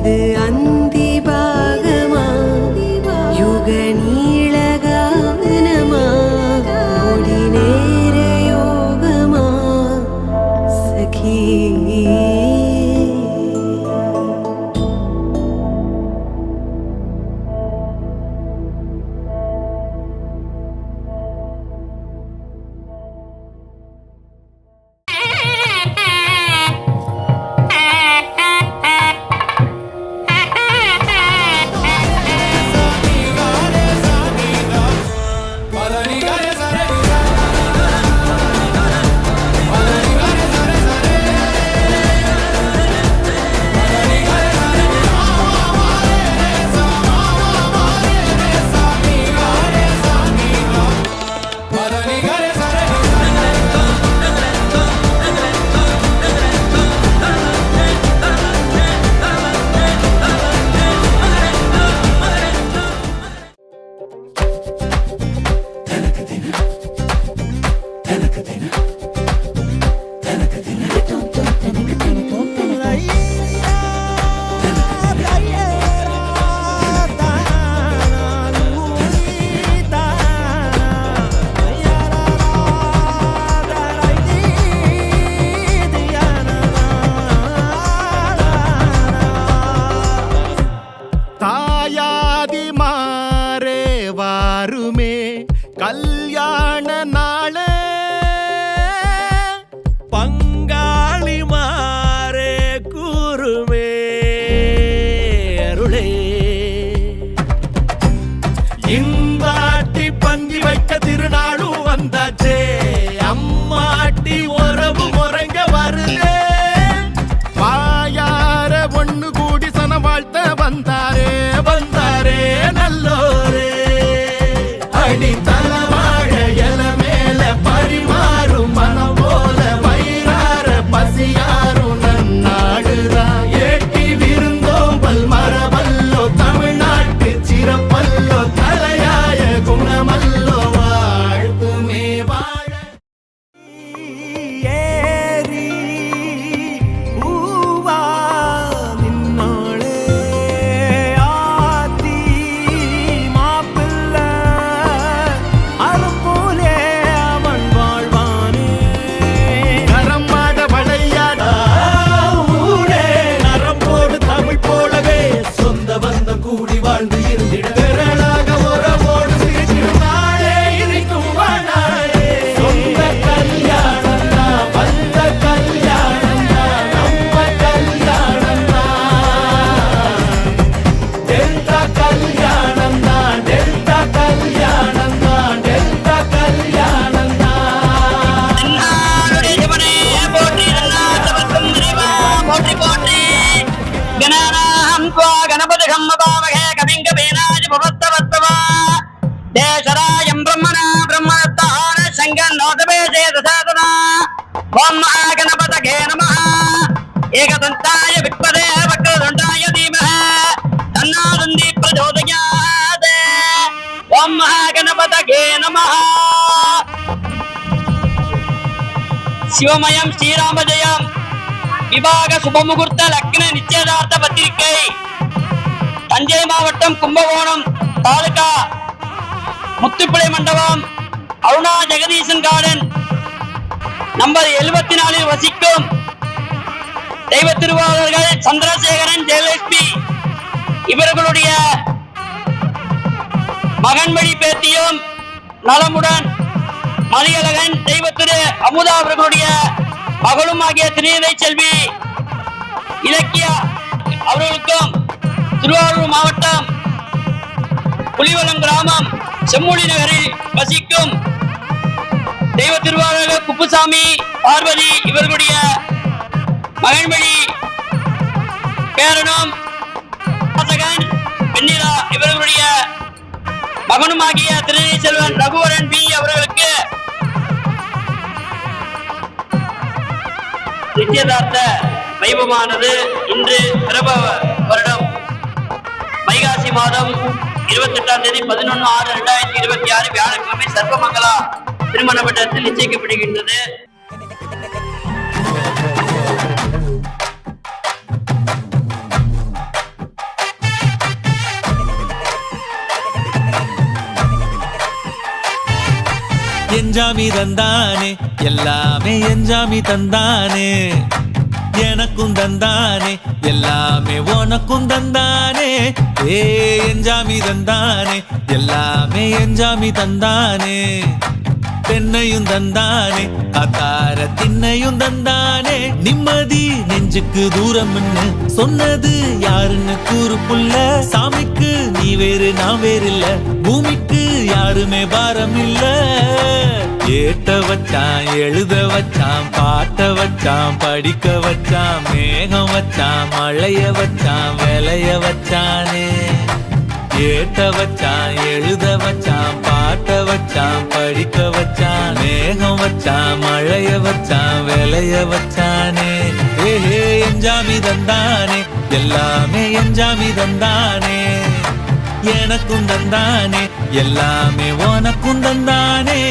இது அந்தி பாகமா யுக நீளகானமா ஓடி நேர யோகமா சகி கல்யாண நாள பங்காளி மாறே கூறுமே அருளே இந்தாட்டி பங்கி வைக்க திருநாளும் வந்தாச்சே அம்மாட்டி உறவு முறைங்க வருதே வாயார ஒண்ணு கூடி சன வாழ்த்த வந்தாரே வந்தாரே நல்லோரே அடி தலவாழ எல மேல பரிமாறும் மனம் போல வயிறார பசியாரும் நன்னாடுதான் ஏட்டி விருந்தோம்பல் மரபல்லோ தமிழ்நாட்டு சிறப்பல்லோ தலையாய குணமல்லோ வாழ்த்துமே வாழ ஏரி பூவா நின்னோளே ஆத்தி மாப்பிள்ளை அரும்போலே அவன் வாழ்வானே நரம்பாட வளையாடா ஊரே நரம்போடு தமிழ் போலவே சொந்த பந்தம் கூடி வாழ்ந்து இருந்திட விரலாக உறவோடு சிரிக்கும் நாளே இருக்கும் வாழாயே சொந்த கல்யாணம் தான் வந்த கல்யாணம் தான் நம்ம கல்யாணம் தான் டெல்டா கல்யாணம் தான் டெல்டா கல்யாணம் தான் டெல்டா கல்யாணம் தான் ஏகதந்தாய வித்மதே வக்ரதுண்டாய தீமஹி தன்னோ பிரச்சோதயாத். ஓம் மகாகணபதயே நமः. சிவமயம் ஸ்ரீராம ஜெயம். விவாக சுபமுகூர்த்த லக்ன நிச்சயதார்த்த பத்திரிகை தஞ்சை மாவட்டம் கும்பகோணம் தாலுகா முத்துப்பிள்ளை மண்டபம் அருணா ஜெகதீசன் கார்டன் நம்பர் 74 வசிக்கும் தெய்வ திருவாளர்கள் சந்திரசேகரன் ஜெயலட்சுமி இவர்களுடைய மகன்மொழி பேத்தியும் நலமுடன் மதியழகன் தெய்வ திரு அமுதா அவர்களுடைய மகளும் ஆகிய திருநீரை செல்வி இலக்கியா அவர்களுக்கும் திருவாரூர் மாவட்டம் புலிவலம் கிராமம் செம்மொழி நகரில் வசிக்கும் தெய்வ திருவாளர்கள் குப்புசாமி பார்வதி இவர்களுடைய மகன்மொழி பேரனும் வெண்ணிலா இவர்களுடைய மகனுமாகிய திருநெல்வேலி செல்வன் ரகுவரன் பி அவர்களுக்கு நிச்சயதார்த்த வைபவமானது இன்று பிரப வருடம் வைகாசி மாதம் 28ஆம் தேதி 11/6/2026 வியாழக்கிழமை சர்வமங்கலா திருமண மண்டபத்தில் நிச்சயிக்கப்படுகின்றது. எஞ்சாமி தந்தானே எல்லாமே எஞ்சாமி தந்தானே எனக்கும் தந்தானே எல்லாமே உனக்கும் தந்தானே ஏ எஞ்சாமி தந்தானே எல்லாமே எஞ்சாமி தந்தானே பெண்ணையும் தந்தானே அத்தார திண்ணையும் தந்தானே நிம்மதி நெஞ்சுக்கு தூரம்னு சொன்னது யாருன்னு கூறு புள்ள சாமிக்கு நீ வேறு நான் வேறு இல்ல பூமிக்கு யாருமே பாரம் இல்ல ஏட்ட வச்சான் எழுத வச்சான் பாட்ட வச்சான் படிக்க வச்சான் மேகம் வச்சான் மழைய வச்சான் விளைய வச்சானே ஏட்ட வச்சான் எழுத வச்சான் பாட்ட வச்சான் படிக்க வச்சான் மேகம் வச்சான் மழைய வச்சான் விளைய வச்சானே ஏஹே எஞ்சாமி தந்தானே எல்லாமே எஞ்சாமி தந்தானே எனக்கும் தந்தானே எல்லாமே உனக்கும் தந்தானே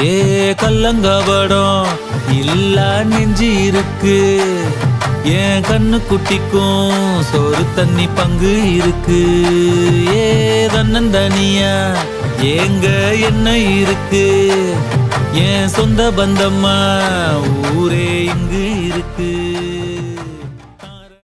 ஏ கல்லங்கபடம் இல்ல நெஞ்சு இருக்கு என் கண்ணு குட்டிக்கும் சோறு தண்ணி பங்கு இருக்கு ஏ தன்னந்தனியா ஏங்க என்ன இருக்கு என் சொந்த பந்தம்மா ஊரே இங்கு இருக்கு